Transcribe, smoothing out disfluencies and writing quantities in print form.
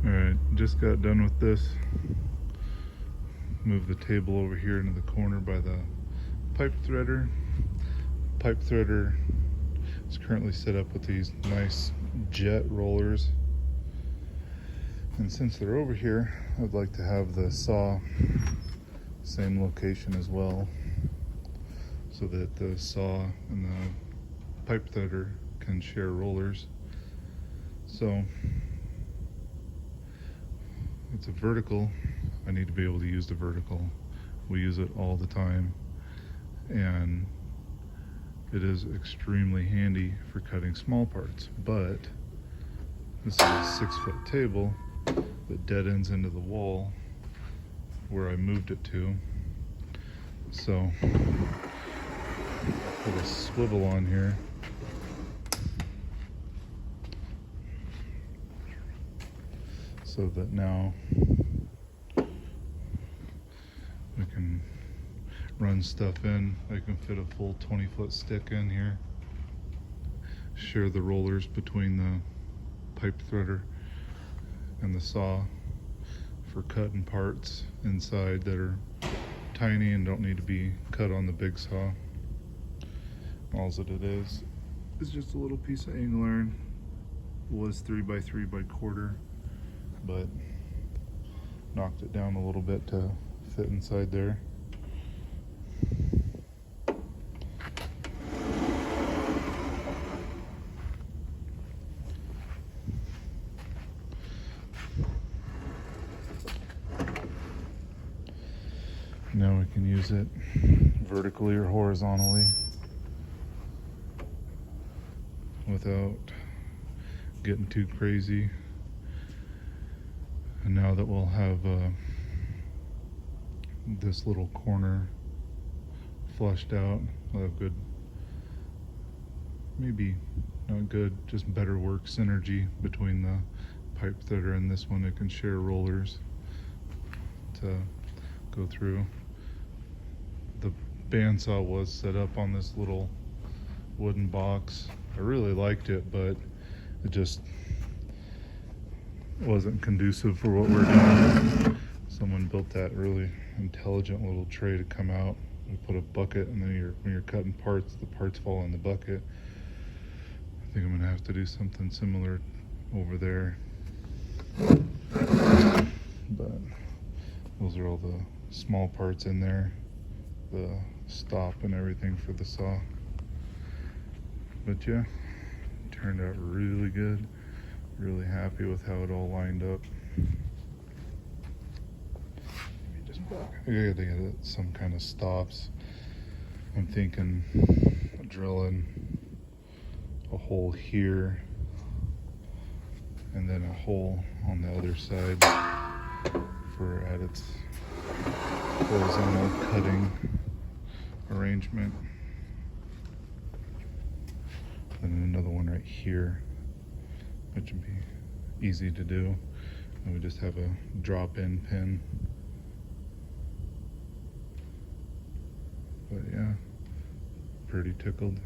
Alright, just got done with this. Move the table over here into the corner by the pipe threader. Pipe threader is currently set up with these nice jet rollers. And since they're over here, I'd like to have the saw same location as well, so that the saw and the pipe threader can share rollers. So it's a vertical. I need to be able to use the vertical. We use it all the time, and it is extremely handy for cutting small parts. But this is a 6-foot table that dead ends into the wall where I moved it to. So put a swivel on here. So that now we can run stuff in. I can fit a full 20-foot stick in here. Share the rollers between the pipe threader and the saw for cutting parts inside that are tiny and don't need to be cut on the big saw. All that it is just a little piece of angle iron. It was 3x3 by quarter, but knocked it down a little bit to fit inside there. Now we can use it vertically or horizontally without getting too crazy. And now that we'll have this little corner flushed out, we'll have good, maybe not good, just better work synergy between the pipe threader and this one. It can share rollers to go through. The bandsaw was set up on this little wooden box. I really liked it, but it just wasn't conducive for what we're doing. Someone built that really intelligent little tray to come out. We put a bucket, and then when you're cutting parts, the parts fall in the bucket. I think I'm gonna have to do something similar over there. But those are all the small parts in there, the stop and everything for the saw. But yeah, turned out really good. Really happy with how it all lined up. I gotta get some kind of stops. I'm thinking drilling a hole here and then a hole on the other side for at its horizontal cutting arrangement. And another one right here, which would be easy to do. And we just have a drop-in pin. But yeah, pretty tickled.